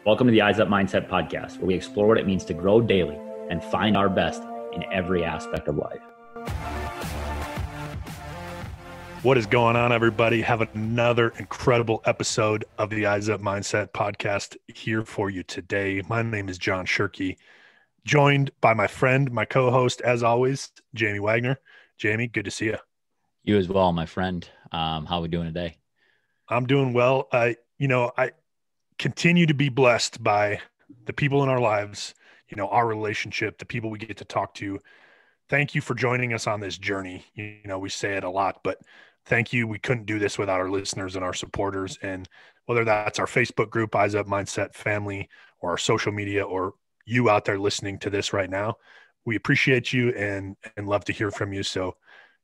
Welcome to the Eyes Up Mindset podcast, where we explore what it means to grow daily and find our best in every aspect of life. What is going on, everybody? Have another incredible episode of the Eyes Up Mindset podcast here for you today. My name is John Shirkey, joined by my friend, my co-host, as always, Jamie Wagner. Jamie, good to see you. You as well, my friend. How are we doing today? I'm doing well. I continue to be blessed by the people in our lives, our relationship, the people we get to talk to. Thank you for joining us on this journey. We say it a lot, but thank you. We couldn't do this without our listeners and our supporters. And whether that's our Facebook group, Eyes Up Mindset family, or our social media, or you out there listening to this right now, we appreciate you and love to hear from you. So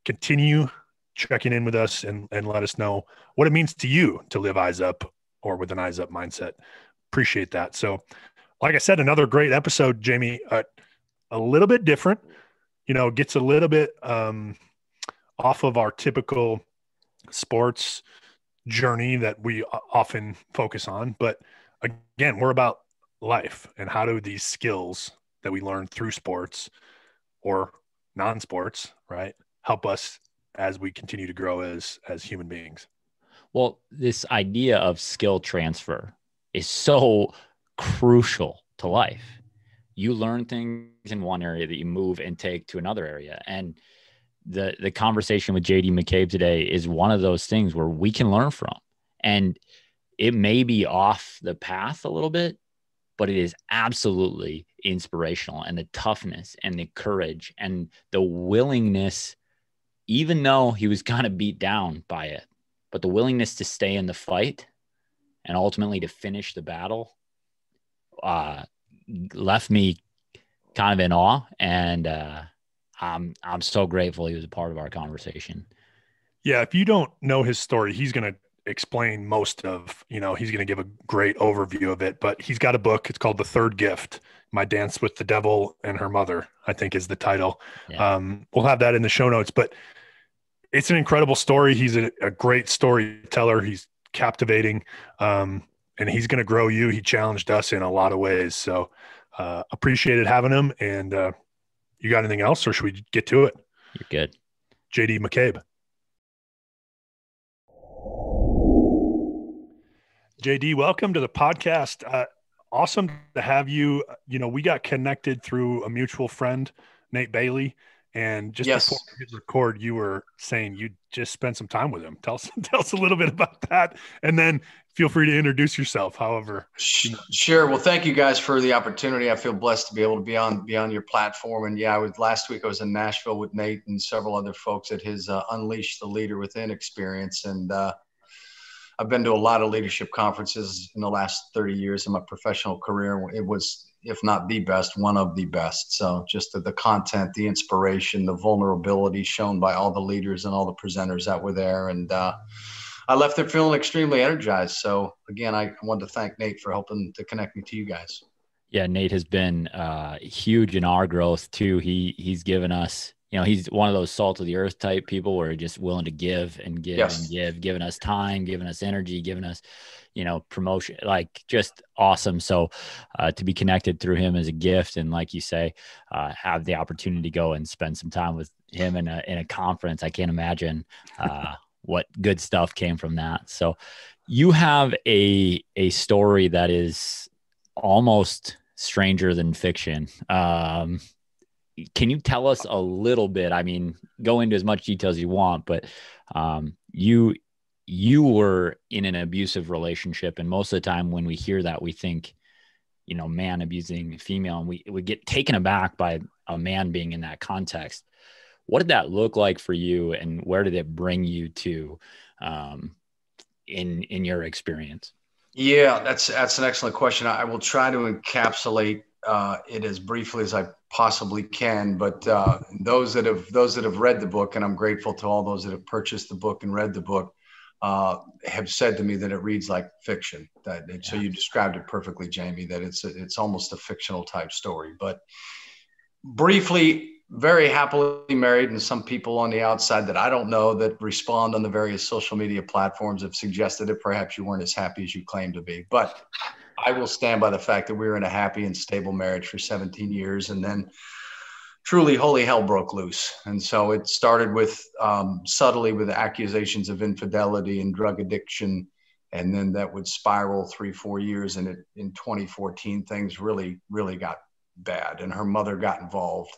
continue checking in with us and let us know what it means to you to live eyes up or with an eyes up mindset. Appreciate that. So like I said, another great episode, Jamie, a little bit different, gets a little bit off of our typical sports journey that we often focus on. But again, we're about life and how do these skills that we learn through sports or non-sports, right, help us as we continue to grow as human beings. Well, this idea of skill transfer is so crucial to life. You learn things in one area that you move and take to another area. And the conversation with JD McCabe today is one of those things where we can learn from. And it may be off the path a little bit, but it is absolutely inspirational. And the toughness and the courage and the willingness, even though he was kind of beat down by it, but the willingness to stay in the fight and ultimately to finish the battle left me kind of in awe. And I'm so grateful he was a part of our conversation. Yeah, if you don't know his story, he's going to explain most of, he's going to give a great overview of it. But he's got a book. It's called The Third Gift, My Dance with the Devil and Her Mother, I think is the title. Yeah. We'll have that in the show notes. But it's an incredible story. He's a great storyteller. He's captivating, and he's going to grow you. He challenged us in a lot of ways. So appreciated having him. And you got anything else, or should we get to it? You're good. JD McCabe. JD, welcome to the podcast. Awesome to have you. We got connected through a mutual friend, Nate Bailey. And just before we hit record, you were saying you just spent some time with him. Tell us a little bit about that, and then feel free to introduce yourself. However, sure. Well, thank you guys for the opportunity. I feel blessed to be able to be on your platform. And last week I was in Nashville with Nate and several other folks at his Unleash the Leader Within experience. And I've been to a lot of leadership conferences in the last 30 years of my professional career. It was, if not the best, one of the best. So just the content, the inspiration, the vulnerability shown by all the leaders and all the presenters that were there. And I left there feeling extremely energized. So again, I wanted to thank Nate for helping to connect me to you guys. Yeah, Nate has been huge in our growth too. He's given us, he's one of those salt of the earth type people where he's just willing to give and give and give, giving us time, giving us energy, giving us, promotion, like just awesome. So to be connected through him is a gift. And like you say, have the opportunity to go and spend some time with him in a conference. I can't imagine what good stuff came from that. So you have a story that is almost stranger than fiction. Can you tell us a little bit? I mean, go into as much detail as you want, but you were in an abusive relationship. And most of the time when we hear that, we think, man abusing female, and we get taken aback by a man being in that context. What did that look like for you, and where did it bring you to in your experience? Yeah, that's an excellent question. I will try to encapsulate it as briefly as I possibly can. But those that have read the book, and I'm grateful to all those that have purchased the book and read the book, have said to me that it reads like fiction. So you described it perfectly, Jamie. That it's almost a fictional type story. But briefly, very happily married, and some people on the outside that I don't know that respond on the various social media platforms have suggested that perhaps you weren't as happy as you claim to be. But I will stand by the fact that we were in a happy and stable marriage for 17 years. And then truly holy hell broke loose. And so it started with subtly with accusations of infidelity and drug addiction. And then that would spiral 3-4 years. And in 2014, things really, really got bad. And her mother got involved.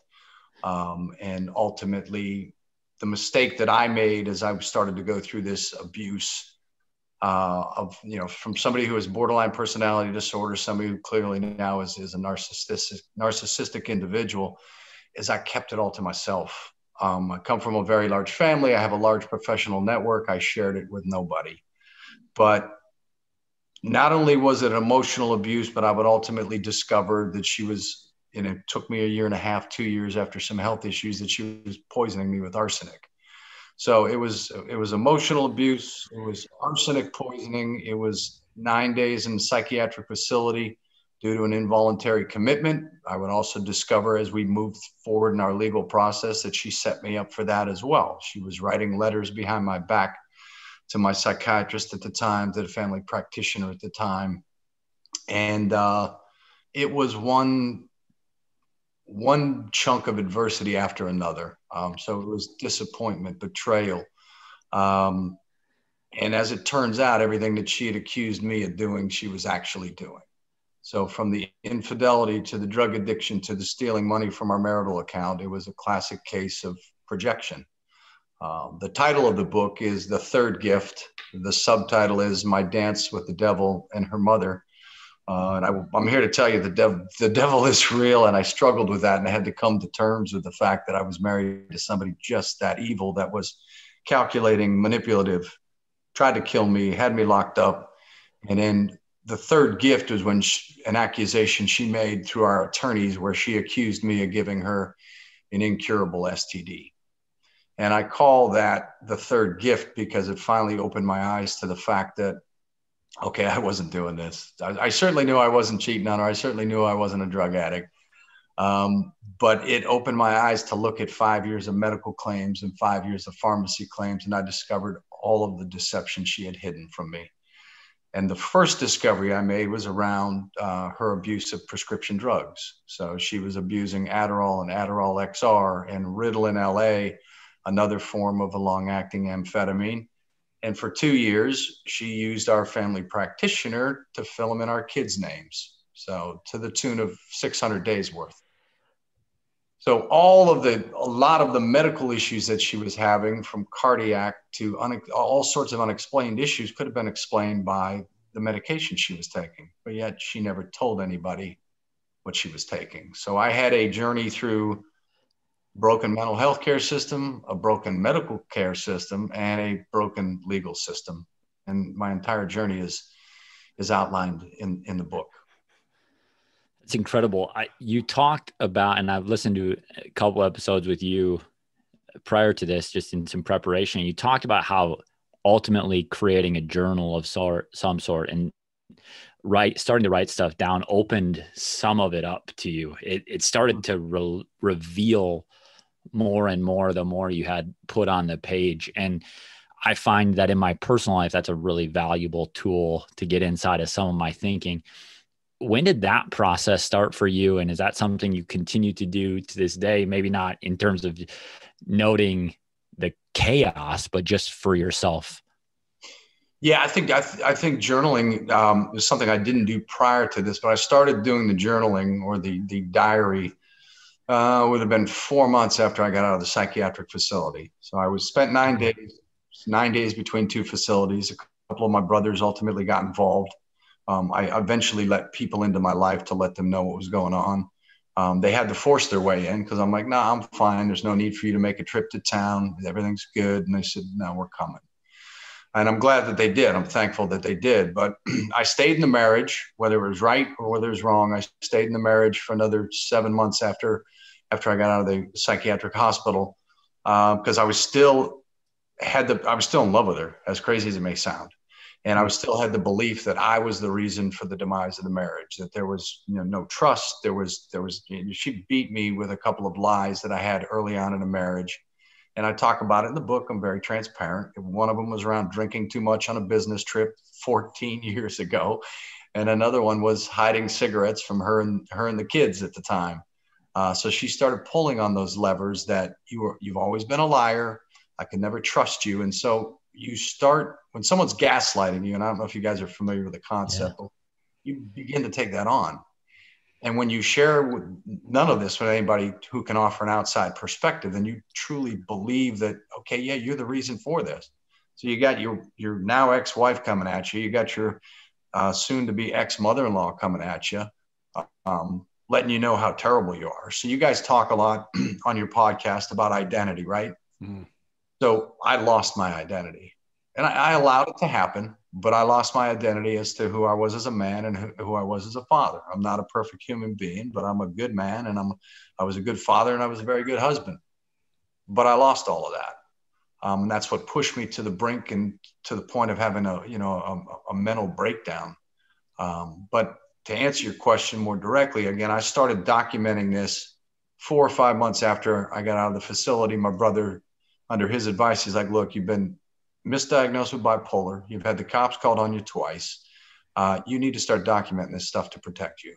And ultimately, the mistake that I made as I started to go through this abuse from somebody who has borderline personality disorder, somebody who clearly now is a narcissistic individual, is I kept it all to myself. I come from a very large family. I have a large professional network. I shared it with nobody. But not only was it emotional abuse, but I would ultimately discover that she was, and it took me 1.5 2 years after some health issues, that she was poisoning me with arsenic. So it was emotional abuse. It was arsenic poisoning. It was 9 days in a psychiatric facility due to an involuntary commitment. I would also discover as we moved forward in our legal process that she set me up for that as well. She was writing letters behind my back to my psychiatrist at the time, to the family practitioner at the time. And it was one chunk of adversity after another. So it was disappointment, betrayal. And as it turns out, everything that she had accused me of doing, she was actually doing. So from the infidelity to the drug addiction to the stealing money from our marital account, it was a classic case of projection. The title of the book is The Third Gift. The subtitle is My Dance with the Devil and Her Mother. And I'm here to tell you the devil is real, and I struggled with that, and I had to come to terms with the fact that I was married to somebody just that evil, that was calculating, manipulative, tried to kill me, had me locked up. And then the third gift was when an accusation she made through our attorneys, where she accused me of giving her an incurable STD. And I call that the third gift because it finally opened my eyes to the fact that, okay, I wasn't doing this. I certainly knew I wasn't cheating on her. I certainly knew I wasn't a drug addict. But it opened my eyes to look at 5 years of medical claims and 5 years of pharmacy claims. And I discovered all of the deception she had hidden from me. And the first discovery I made was around her abuse of prescription drugs. So she was abusing Adderall and Adderall XR and Ritalin LA, another form of a long-acting amphetamine. And for 2 years, she used our family practitioner to fill them in our kids' names. So to the tune of 600 days worth. So a lot of the medical issues that she was having, from cardiac to all sorts of unexplained issues, could have been explained by the medication she was taking, but yet she never told anybody what she was taking. So I had a journey through broken mental health care system, a broken medical care system, and a broken legal system. And my entire journey is outlined in the book. It's incredible. You talked about, and I've listened to a couple episodes with you prior to this, just in some preparation. You talked about how ultimately creating a journal of some sort and starting to write stuff down opened some of it up to you. It started to reveal more and more the more you had put on the page. And I find that in my personal life, that's a really valuable tool to get inside of some of my thinking. When did that process start for you? And is that something you continue to do to this day? Maybe not in terms of noting the chaos, but just for yourself. Yeah, I think journaling is something I didn't do prior to this, but I started doing the journaling or the diary would have been 4 months after I got out of the psychiatric facility. So I spent 9 days between two facilities. A couple of my brothers ultimately got involved. I eventually let people into my life to let them know what was going on. They had to force their way in because I'm like, no, I'm fine. There's no need for you to make a trip to town. Everything's good. And they said, no, we're coming. And I'm glad that they did. I'm thankful that they did. But I stayed in the marriage, whether it was right or whether it was wrong. I stayed in the marriage for another 7 months after I got out of the psychiatric hospital because I was still in love with her, as crazy as it may sound. And I still had the belief that I was the reason for the demise of the marriage, that there was no trust. She beat me with a couple of lies that I had early on in a marriage. And I talk about it in the book. I'm very transparent. One of them was around drinking too much on a business trip 14 years ago. And another one was hiding cigarettes from her and the kids at the time. So she started pulling on those levers that you've always been a liar. I could never trust you. And so you start, when someone's gaslighting you, and I don't know if you guys are familiar with the concept, but you begin to take that on. And when you share none of this with anybody who can offer an outside perspective, then you truly believe that, okay, yeah, you're the reason for this. So you got your now ex-wife coming at you. You got your soon-to-be ex-mother-in-law coming at you, letting you know how terrible you are. So you guys talk a lot on your podcast about identity, right? Mm-hmm. So I lost my identity. And I allowed it to happen, but I lost my identity as to who I was as a man and who I was as a father. I'm not a perfect human being, but I'm a good man, and I was a good father, and I was a very good husband. But I lost all of that. And that's what pushed me to the brink and to the point of having a mental breakdown. But to answer your question more directly, again, I started documenting this 4 or 5 months after I got out of the facility. My brother, under his advice, he's like, look, you've been misdiagnosed with bipolar. You've had the cops called on you twice. You need to start documenting this stuff to protect you.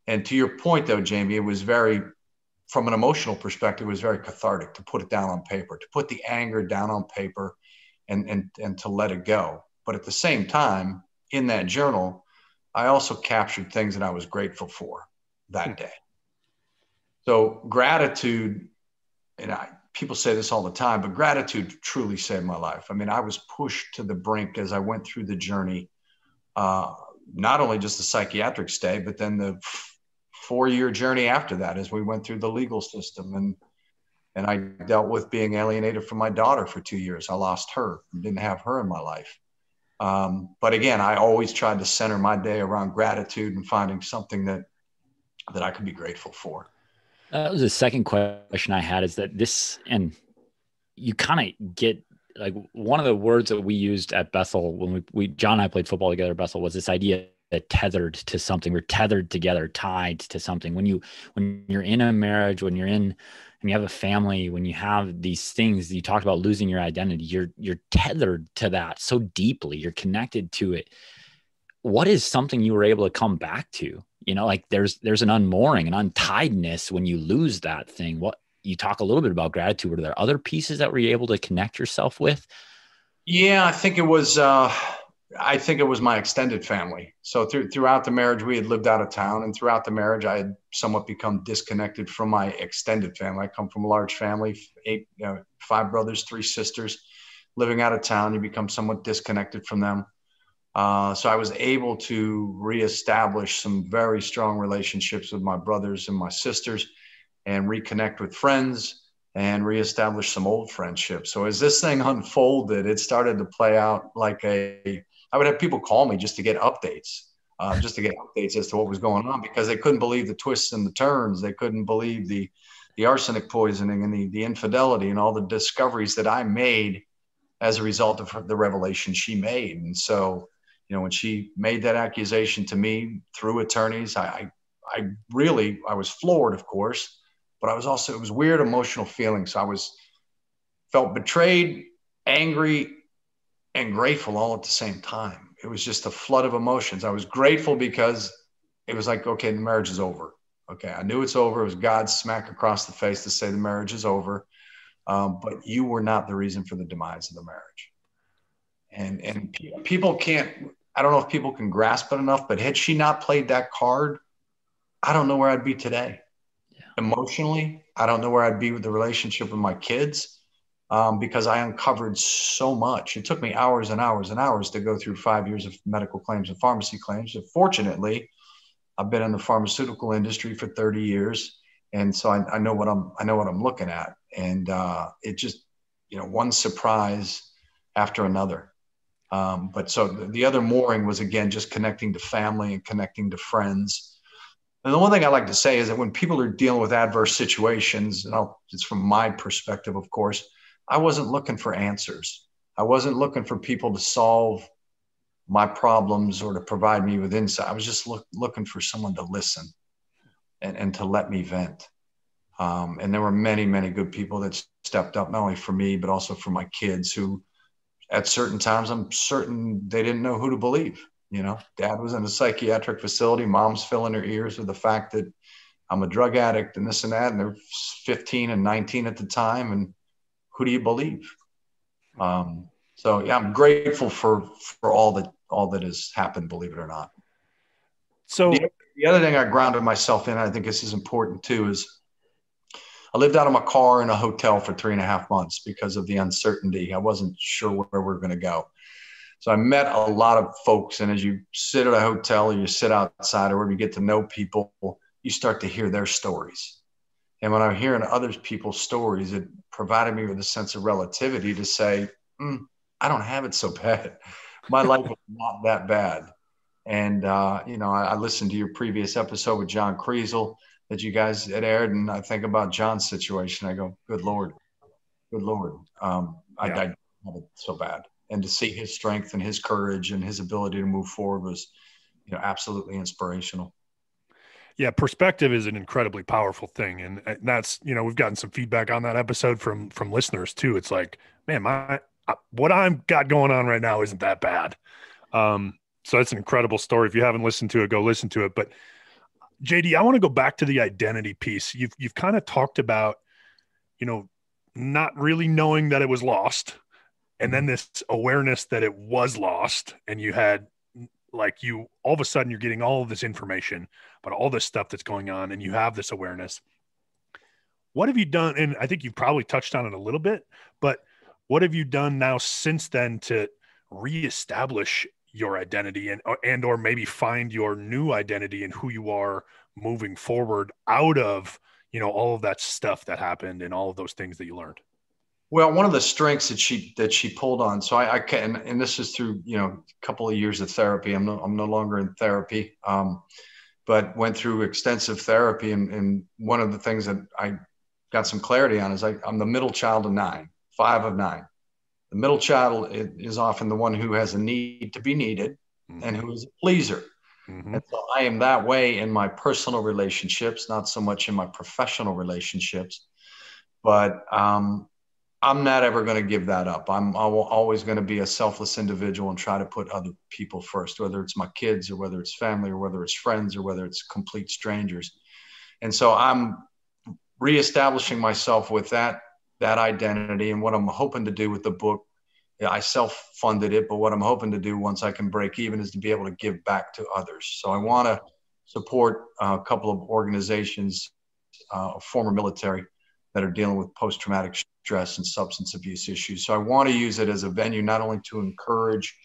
And to your point, though, Jamie, it was from an emotional perspective, it was very cathartic to put it down on paper, to put the anger down on paper and to let it go. But at the same time, in that journal, I also captured things that I was grateful for that day. So gratitude, and people say this all the time, but gratitude truly saved my life. I mean, I was pushed to the brink as I went through the journey, not only just the psychiatric stay, but then the 4-year journey after that, as we went through the legal system. And I dealt with being alienated from my daughter for 2 years. I lost her, didn't have her in my life. But again, I always tried to center my day around gratitude and finding something that I could be grateful for. That was the second question I had, is that this, and you kind of get, like, one of the words that we used at Bethel when John and I played football together at Bethel was this idea that tethered to something. We're tethered together, tied to something. When you're in a marriage, when you have a family, when you have these things, you talked about losing your identity, you're tethered to that so deeply, you're connected to it. What is something you were able to come back to? Like there's an unmooring, an untiedness when you lose that thing. What you talk a little bit about gratitude. Were there other pieces that were you able to connect yourself with? Yeah, I think it was my extended family. So throughout the marriage, we had lived out of town, and throughout the marriage, I had somewhat become disconnected from my extended family. I come from a large family, 5 brothers, 3 sisters, living out of town. You become somewhat disconnected from them. So I was able to reestablish some very strong relationships with my brothers and my sisters, and reconnect with friends and reestablish some old friendships. So as this thing unfolded, it started to play out like I would have people call me just to get updates, as to what was going on, because they couldn't believe the twists and the turns. They couldn't believe the arsenic poisoning and the infidelity and all the discoveries that I made as a result of the revelation she made. And so, when she made that accusation to me through attorneys, I was floored, of course, but it was weird emotional feelings. So felt betrayed, angry, and grateful all at the same time. It was just a flood of emotions. I was grateful because it was like, okay, the marriage is over. Okay, I knew it's over. It was God's smack across the face to say the marriage is over. But you were not the reason for the demise of the marriage. And people I don't know if people can grasp it enough, but had she not played that card, I don't know where I'd be today. Yeah. Emotionally, I don't know where I'd be with the relationship with my kids, because I uncovered so much. It took me hours and hours and hours to go through 5 years of medical claims and pharmacy claims. And fortunately, I've been in the pharmaceutical industry for 30 years. And so I know what I'm looking at. And it just, one surprise after another. But so the other mooring was, again, just connecting to family and connecting to friends. And the one thing I like to say is that when people are dealing with adverse situations, and it's from my perspective, of course, I wasn't looking for answers. I wasn't looking for people to solve my problems or to provide me with insight. I was just looking for someone to listen and to let me vent. And there were many, many good people that stepped up, not only for me, but also for my kids, who at certain times, I'm certain they didn't know who to believe. You know, dad was in a psychiatric facility. Mom's filling her ears with the fact that I'm a drug addict and this and that. And they're 15 and 19 at the time. And who do you believe? So yeah, I'm grateful for all that has happened, believe it or not. So the other thing I grounded myself in, I think this is important too, is I lived out of my car in a hotel for 3.5 months because of the uncertainty. I wasn't sure where we were going to go. So I met a lot of folks. And as you sit at a hotel or you sit outside or wherever you get to know people, you start to hear their stories. And when I'm hearing other people's stories, it provided me with a sense of relativity to say, I don't have it so bad. My life is not that bad. And, I listened to your previous episode with John Kriesel that you guys had aired. And I think about John's situation. I go, good Lord. I don't have it so bad. And to see his strength and his courage and his ability to move forward was, absolutely inspirational. Yeah, perspective is an incredibly powerful thing. And that's, we've gotten some feedback on that episode from listeners too. It's like, man, what I've got going on right now isn't that bad. So that's an incredible story. If you haven't listened to it, go listen to it. But JD, I want to go back to the identity piece. You've kind of talked about, not really knowing that it was lost, and then this awareness that it was lost, and you had all of a sudden you're getting all of this information about all this stuff that's going on, and you have this awareness. What have you done? And I think you've probably touched on it a little bit, but what have you done now since then to reestablish your identity and or maybe find your new identity and who you are moving forward out of, all of that stuff that happened and all of those things that you learned? Well, one of the strengths that she pulled on, so I can, and this is through, a couple of years of therapy. I'm no longer in therapy, but went through extensive therapy. And one of the things that I got some clarity on is I'm the middle child of 9, 5 of 9. The middle child is often the one who has a need to be needed and who is a pleaser. And so I am that way in my personal relationships, not so much in my professional relationships, but I'm not ever going to give that up. I'm always going to be a selfless individual and try to put other people first, whether it's my kids or whether it's family or whether it's friends or whether it's complete strangers. And so I'm reestablishing myself with that identity. And what I'm hoping to do with the book, I self-funded it, but what I'm hoping to do once I can break even is to be able to give back to others. So I want to support a couple of organizations, former military, that are dealing with post-traumatic stress and substance abuse issues. So I want to use it as a venue, not only to encourage,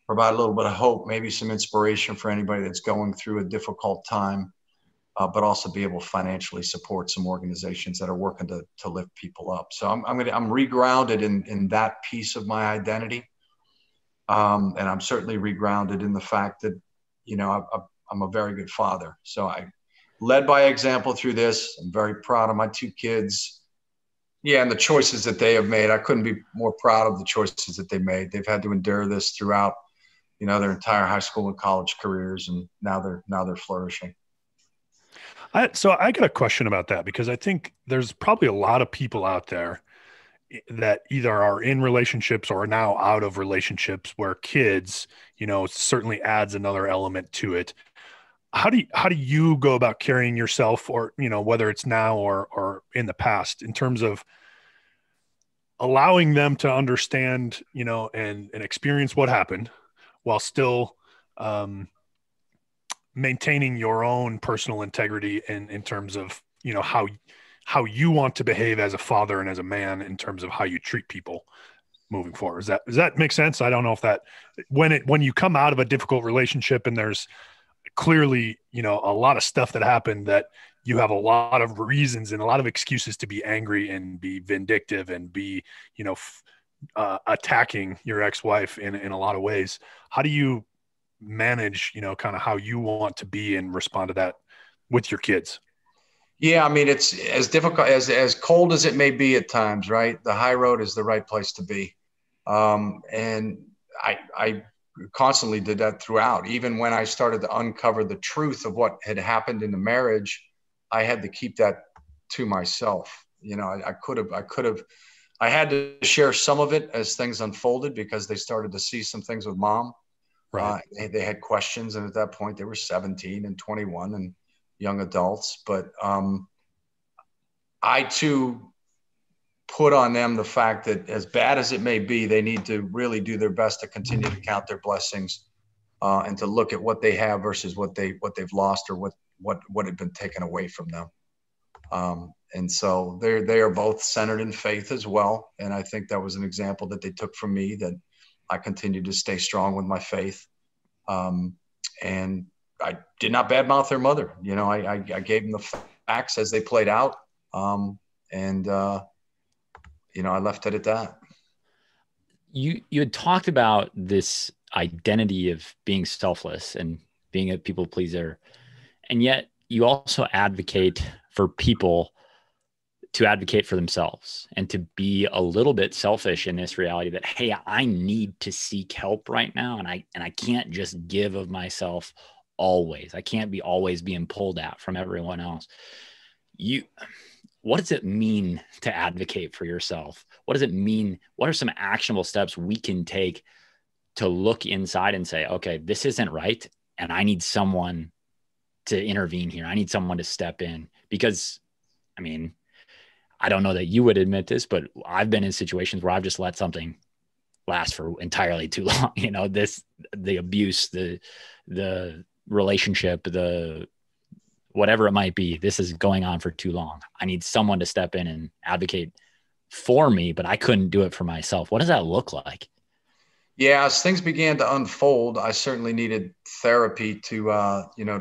provide a little bit of hope, maybe some inspiration for anybody that's going through a difficult time, but also be able to financially support some organizations that are working to lift people up. So I'm regrounded in that piece of my identity. And I'm certainly regrounded in the fact that, I'm a very good father. So I led by example through this. I'm very proud of my 2 kids. Yeah. And the choices that they have made. I couldn't be more proud of the choices that they made. They've had to endure this throughout, their entire high school and college careers. And now they're flourishing. So I got a question about that, because I think there's probably a lot of people out there that either are in relationships or are now out of relationships where kids, certainly adds another element to it. How do you go about carrying yourself, or, whether it's now or in the past, in terms of allowing them to understand, and experience what happened while still, maintaining your own personal integrity in terms of, how you want to behave as a father and as a man in terms of how you treat people moving forward? Does that make sense? I don't know if that, when you come out of a difficult relationship and there's clearly, a lot of stuff that happened, that you have a lot of reasons and a lot of excuses to be angry and be vindictive and be, attacking your ex-wife in a lot of ways. How do you manage, kind of how you want to be and respond to that with your kids? Yeah. I mean, it's as difficult as cold as it may be at times, right? The high road is the right place to be. And I constantly did that throughout. Even when I started to uncover the truth of what had happened in the marriage, I had to keep that to myself. I had to share some of it as things unfolded because they started to see some things with mom. Right. They had questions. And at that point they were 17 and 21 and young adults. But I too put on them the fact that as bad as it may be, they need to really do their best to continue to count their blessings and to look at what they have versus what they've lost or what had been taken away from them. And so they are both centered in faith as well. And I think that was an example that they took from me, that I continued to stay strong with my faith. And I did not badmouth their mother. I gave them the facts as they played out. I left it at that. You had talked about this identity of being selfless and being a people pleaser. And yet you also advocate for people to advocate for themselves and to be a little bit selfish in this reality that, hey, I need to seek help right now. And I can't just give of myself always. I can't be always being pulled at from everyone else. What does it mean to advocate for yourself? What does it mean? What are some actionable steps we can take to look inside and say, okay, this isn't right, and I need someone to intervene here. I need someone to step in? Because, I mean, I don't know that you would admit this, but I've been in situations where I've just let something last for entirely too long. The abuse, the relationship, the whatever it might be, this is going on for too long. I need someone to step in and advocate for me, but I couldn't do it for myself. What does that look like? Yeah, as things began to unfold, I certainly needed therapy to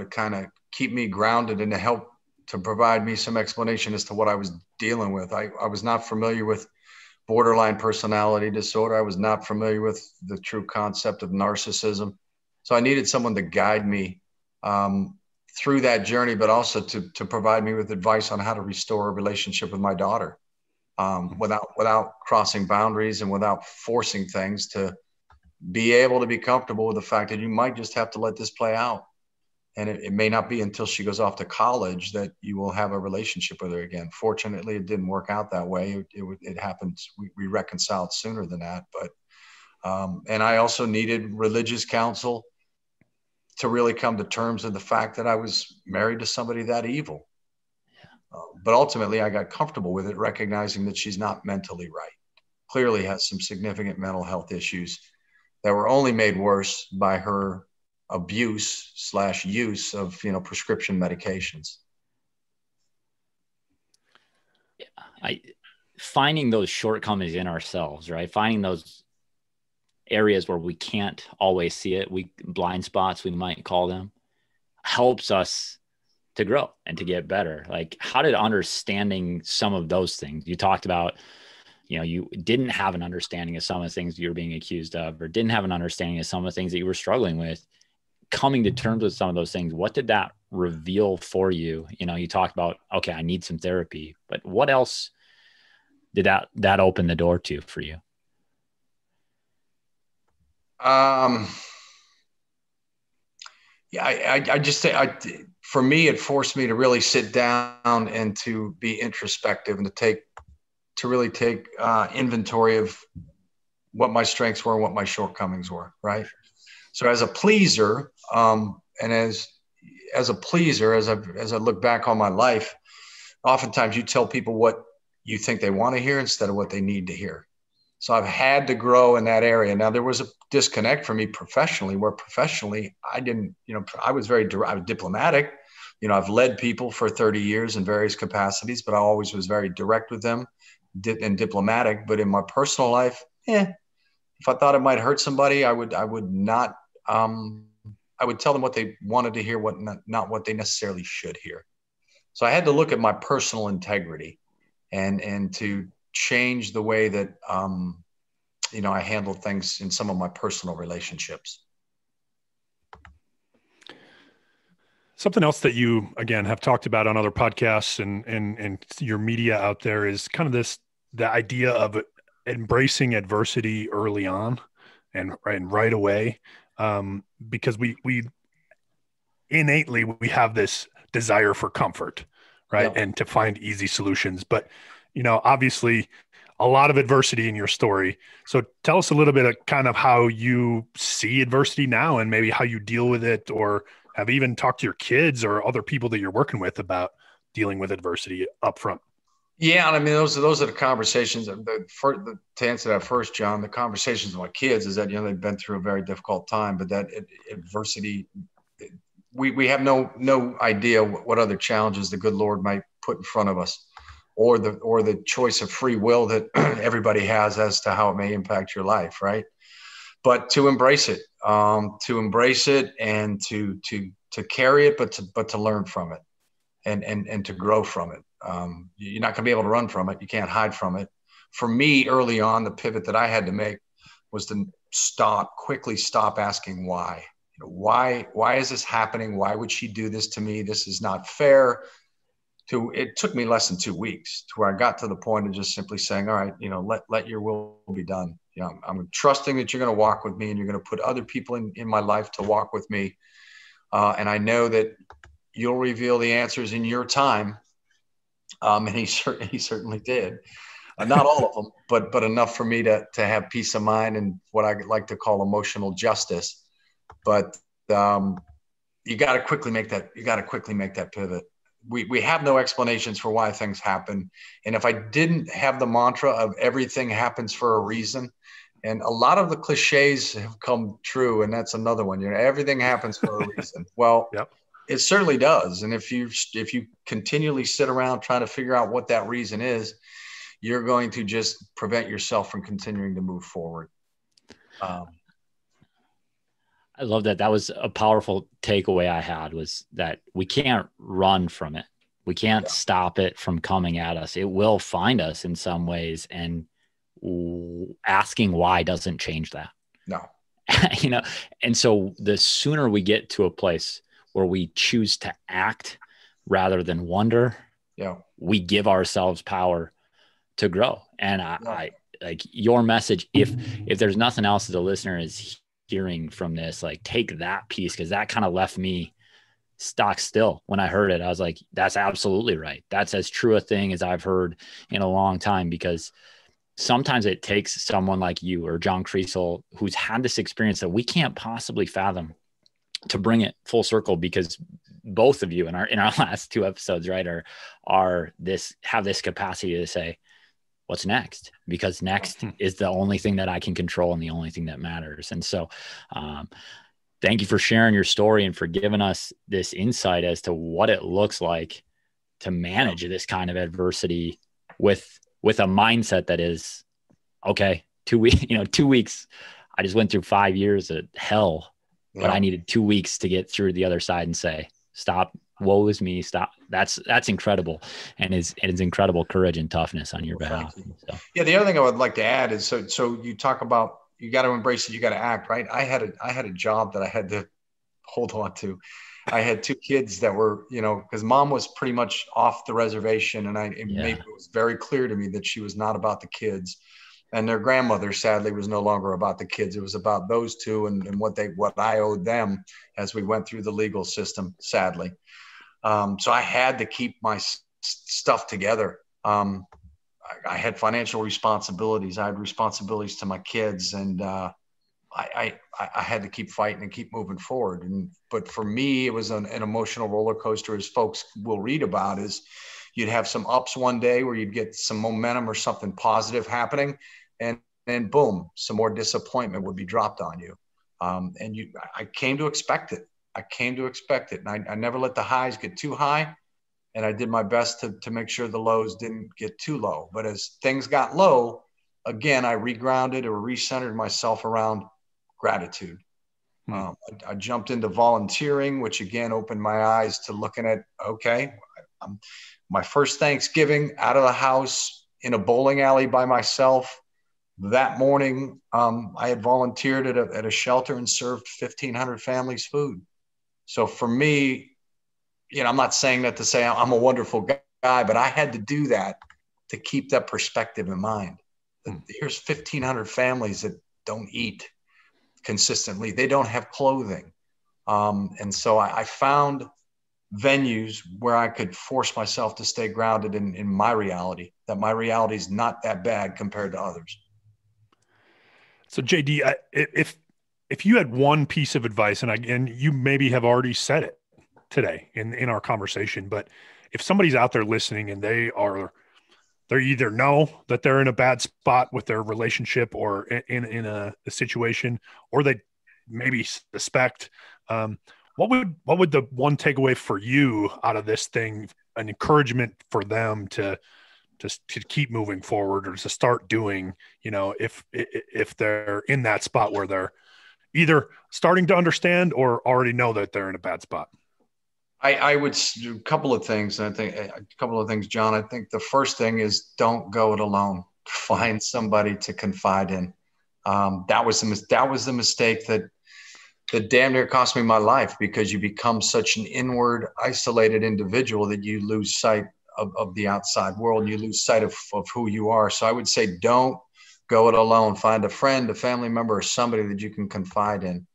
kind of keep me grounded and to help to provide me some explanation as to what I was dealing with. I was not familiar with borderline personality disorder. I was not familiar with the true concept of narcissism. So I needed someone to guide me through that journey, but also to provide me with advice on how to restore a relationship with my daughter without crossing boundaries and without forcing things, to be able to be comfortable with the fact that you might just have to let this play out. And it may not be until she goes off to college that you will have a relationship with her again. Fortunately, it didn't work out that way. It happened. We reconciled sooner than that. But and I also needed religious counsel to really come to terms with the fact that I was married to somebody that evil. Yeah. But ultimately, I got comfortable with it, recognizing that she's not mentally right. Clearly has some significant mental health issues that were only made worse by her abuse/use of, prescription medications. Yeah, finding those shortcomings in ourselves, right? Finding those areas where we can't always see it, blind spots, we might call them, helps us to grow and to get better. Like, how did understanding some of those things, you talked about, you didn't have an understanding of some of the things you were being accused of, or didn't have an understanding of some of the things that you were struggling with, coming to terms with some of those things, what did that reveal for you? You talked about, okay, I need some therapy, but what else did that open the door to for you? Yeah, I just say, for me, it forced me to really sit down and to be introspective and to really take inventory of what my strengths were and what my shortcomings were. Right. So as a pleaser, and as a pleaser, as I look back on my life, oftentimes you tell people what you think they want to hear instead of what they need to hear. So I've had to grow in that area. Now, there was a disconnect for me professionally, where professionally I didn't, I was diplomatic. I've led people for 30 years in various capacities, but I always was very direct with them and diplomatic. But in my personal life, if I thought it might hurt somebody, I would not. I would tell them what they wanted to hear, not what they necessarily should hear. So I had to look at my personal integrity and to change the way that, I handled things in some of my personal relationships. Something else that you, again, have talked about on other podcasts and your media out there is kind of the idea of embracing adversity early on and right away. Because we innately, we have this desire for comfort, right? Yep. And to find easy solutions. But obviously a lot of adversity in your story. So tell us a little bit of kind of how you see adversity now and maybe how you deal with it, or have even talked to your kids or other people that you're working with about dealing with adversity up front. Yeah, and I mean those are the conversations. To answer that first, John, the conversations with my kids is that they've been through a very difficult time, but that adversity, we have no idea what other challenges the good Lord might put in front of us, or the choice of free will that everybody has as to how it may impact your life, right? But to embrace it, and to carry it, but to learn from it, and to grow from it. You're not going to be able to run from it. You can't hide from it. For me, early on, the pivot that I had to make was to quickly stop asking why. Why is this happening? Why would she do this to me? This is not fair. It took me less than 2 weeks to where I got to the point of just simply saying, all right, let your will be done. I'm trusting that you're going to walk with me, and you're going to put other people in my life to walk with me. And I know that you'll reveal the answers in your time. And he certainly did. Not all of them, but enough for me to have peace of mind and what I like to call emotional justice. But you got to quickly make that. You got to quickly make that pivot. We have no explanations for why things happen. And if I didn't have the mantra of everything happens for a reason, and a lot of the cliches have come true, and that's another one. Everything happens for a reason. Well, yep. It certainly does. And if you continually sit around trying to figure out what that reason is, you're going to just prevent yourself from continuing to move forward. I love that. That was a powerful takeaway I had, was that we can't run from it. We can't stop it from coming at us. It will find us in some ways, and asking why doesn't change that. No. And so the sooner we get to a place where we choose to act rather than wonder, we give ourselves power to grow. And I like your message. If there's nothing else that the listener is hearing from this, like, take that piece, because that kind of left me stock still when I heard it. I was like, that's absolutely right. That's as true a thing as I've heard in a long time, because sometimes it takes someone like you or John Creasel, who's had this experience that we can't possibly fathom, to bring it full circle, because both of you in our last 2 episodes, right, have this capacity to say, what's next? Because next is the only thing that I can control and the only thing that matters. And so, thank you for sharing your story and for giving us this insight as to what it looks like to manage this kind of adversity with a mindset that is, okay, 2 weeks. I just went through 5 years of hell. But I needed 2 weeks to get through the other side and say, stop, woe is me, stop. That's incredible. And it's incredible courage and toughness on your behalf. So. Yeah. The other thing I would like to add is, so you talk about, you got to embrace it. You got to act, right? I had a job that I had to hold on to. I had 2 kids that were, because mom was pretty much off the reservation. And it was very clear to me that she was not about the kids. And their grandmother, sadly, was no longer about the kids. It was about those 2 and what I owed them as we went through the legal system, sadly. So I had to keep my stuff together. I had financial responsibilities. I had responsibilities to my kids, and I had to keep fighting and keep moving forward. But for me, it was an emotional roller coaster, as folks will read about. Is you'd have some ups one day where you'd get some momentum or something positive happening. And boom, some more disappointment would be dropped on you. I came to expect it. And I never let the highs get too high. And I did my best to make sure the lows didn't get too low. But as things got low, again, I regrounded or recentered myself around gratitude. I jumped into volunteering, which again opened my eyes to looking at, okay, my first Thanksgiving out of the house in a bowling alley by myself. That morning, I had volunteered at a shelter and served 1,500 families food. So for me, I'm not saying that to say I'm a wonderful guy, but I had to do that to keep that perspective in mind. Here's 1,500 families that don't eat consistently. They don't have clothing. And so I found venues where I could force myself to stay grounded in my reality, that my reality is not that bad compared to others. So JD, if you had one piece of advice, and you maybe have already said it today in our conversation, but if somebody's out there listening and they either know that they're in a bad spot with their relationship or in a situation, or they maybe suspect, what would the one takeaway for you out of this thing, an encouragement for them to keep moving forward or to start doing, if they're in that spot where they're either starting to understand or already know that they're in a bad spot? I would do a couple of things. John. I think the first thing is don't go it alone. Find somebody to confide in. That was the mistake that damn near cost me my life, because you become such an inward, isolated individual that you lose sight of the outside world, and you lose sight of who you are. So I would say don't go it alone. Find a friend, a family member, or somebody that you can confide in,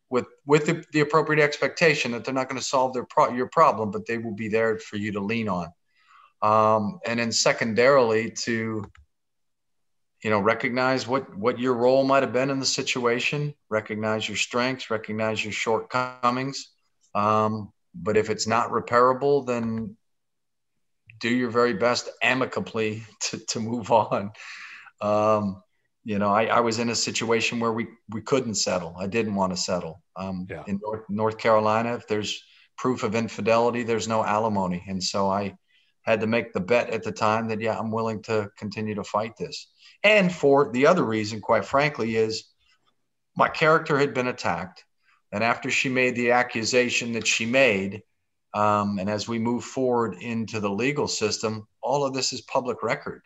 with the appropriate expectation that they're not going to solve your problem, but they will be there for you to lean on. And then secondarily, to recognize what your role might have been in the situation, recognize your strengths, recognize your shortcomings. But if it's not repairable, then do your very best amicably to move on. I was in a situation where we couldn't settle. I didn't want to settle. In North Carolina, if there's proof of infidelity, there's no alimony. And so I had to make the bet at the time that, I'm willing to continue to fight this. And for the other reason, quite frankly, is my character had been attacked. And after she made the accusation that she made, and as we move forward into the legal system, all of this is public record.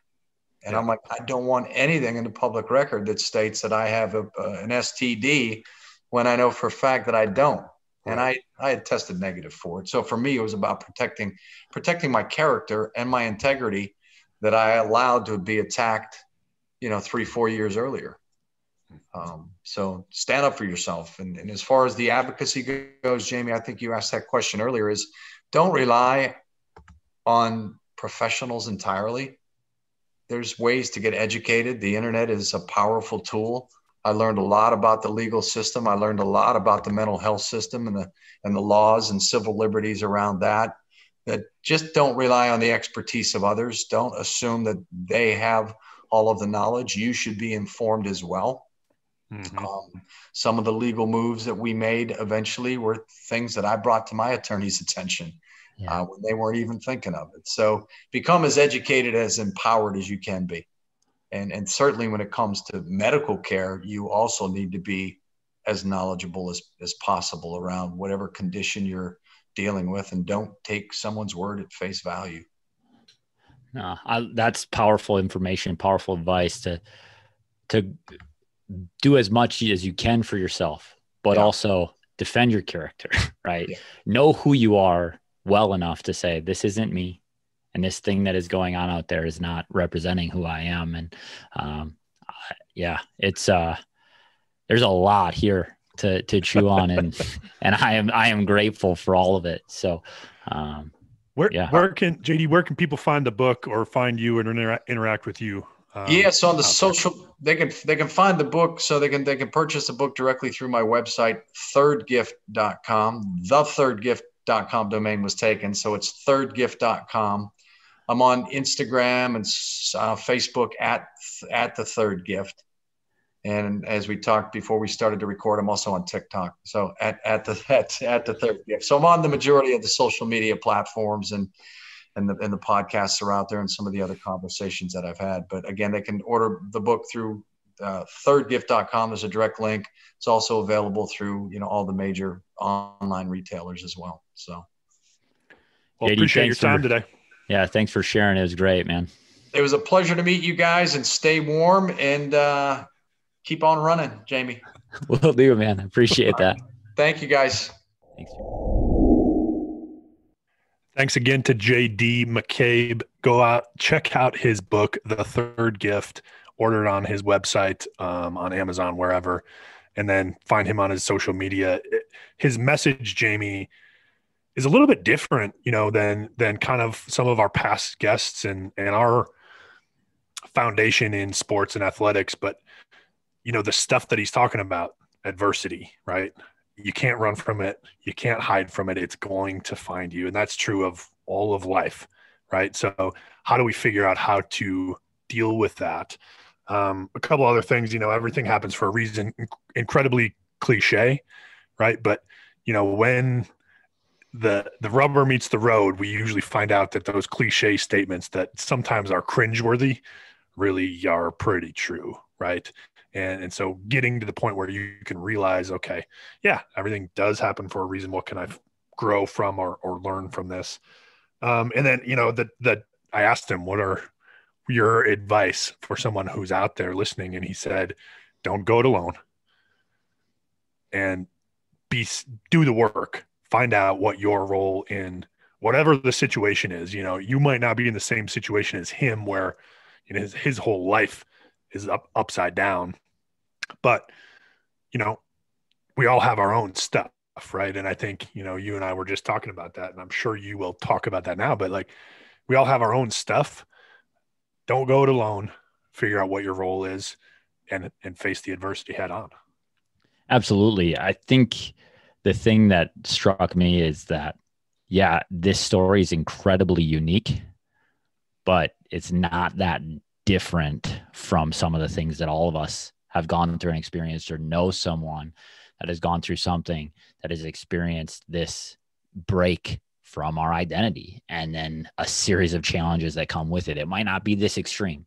And I'm like, I don't want anything in the public record that states that I have an STD when I know for a fact that I don't. And I had tested negative for it. So for me, it was about protecting my character and my integrity that I allowed to be attacked, 3-4 years earlier. So stand up for yourself. And as far as the advocacy goes, Jamie, I think you asked that question earlier, is don't rely on professionals entirely. There's ways to get educated. The internet is a powerful tool. I learned a lot about the legal system. I learned a lot about the mental health system and the laws and civil liberties around that just don't rely on the expertise of others. Don't assume that they have all of the knowledge. You should be informed as well. Mm-hmm. Some of the legal moves that we made eventually were things that I brought to my attorney's attention when they weren't even thinking of it. So become as educated, as empowered as you can be. And certainly when it comes to medical care, you also need to be as knowledgeable as possible around whatever condition you're dealing with, and don't take someone's word at face value. No, that's powerful information, powerful advice to do as much as you can for yourself, but also defend your character, right? Yeah. Know who you are well enough to say, this isn't me. And this thing that is going on out there is not representing who I am. And it's there's a lot here to chew on, and I am grateful for all of it. So where can people find the book or find you and interact with you? So on the social, they can find the book, so they can purchase the book directly through my website, thirdgift.com. The thirdgift.com domain was taken, so it's thirdgift.com. I'm on Instagram and Facebook at the Third Gift. And as we talked before we started to record, I'm also on TikTok. So at the Third Gift. So I'm on the majority of the social media platforms, and the podcasts are out there, and some of the other conversations that I've had. But again, they can order the book through thirdgift.com. There's a direct link. It's also available through all the major online retailers as well. So, well, appreciate your time today. Yeah, thanks for sharing. It was great, man. It was a pleasure to meet you guys, and stay warm and keep on running, Jamie. Will do, man. Appreciate that. Thank you, guys. Thanks. Thanks again to JD McCabe. Go out, check out his book, The Third Gift. Order it on his website, on Amazon, wherever, and then find him on his social media. His message, Jamie, is a little bit different, than kind of some of our past guests and our foundation in sports and athletics. But, the stuff that he's talking about, adversity, right? You can't run from it. You can't hide from it. It's going to find you. And that's true of all of life, right? So how do we figure out how to deal with that? A couple other things, everything happens for a reason, incredibly cliche, right? But, when the rubber meets the road, we usually find out that those cliche statements that sometimes are cringeworthy really are pretty true, right? And so getting to the point where you can realize, okay, yeah, everything does happen for a reason. What can I grow from or learn from this? And then, that I asked him, what are your advice for someone who's out there listening? And he said, don't go it alone, and do the work. Find out what your role in whatever the situation is. You might not be in the same situation as him where his whole life is upside down, but we all have our own stuff, right? And I think you and I were just talking about that, and I'm sure you will talk about that now, but like, we all have our own stuff. Don't go it alone. Figure out what your role is and face the adversity head on. Absolutely. I think the thing that struck me is that, yeah, this story is incredibly unique, but it's not that different from some of the things that all of us have gone through and experienced, or know someone that has gone through something that has experienced this break from our identity, and then a series of challenges that come with it. It might not be this extreme,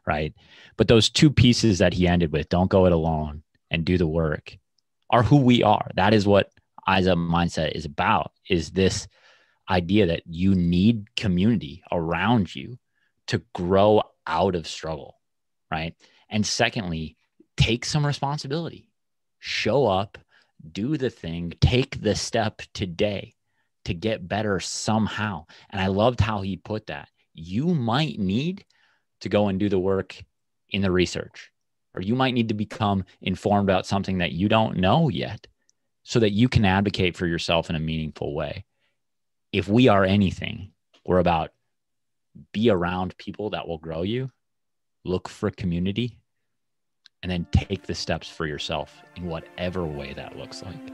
right? But those two pieces that he ended with, don't go it alone and do the work, are who we are. That is what Eyes Up Mindset is about, is this idea that you need community around you to grow out of struggle, right? And secondly, take some responsibility. Show up, do the thing, take the step today to get better somehow. And I loved how he put that. You might need to go and do the work in the research, or you might need to become informed about something that you don't know yet, so that you can advocate for yourself in a meaningful way. If we are anything, we're about be around people that will grow you, look for community, and then take the steps for yourself in whatever way that looks like.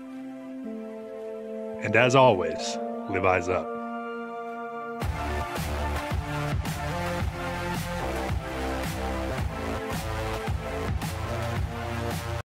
And as always, live eyes up.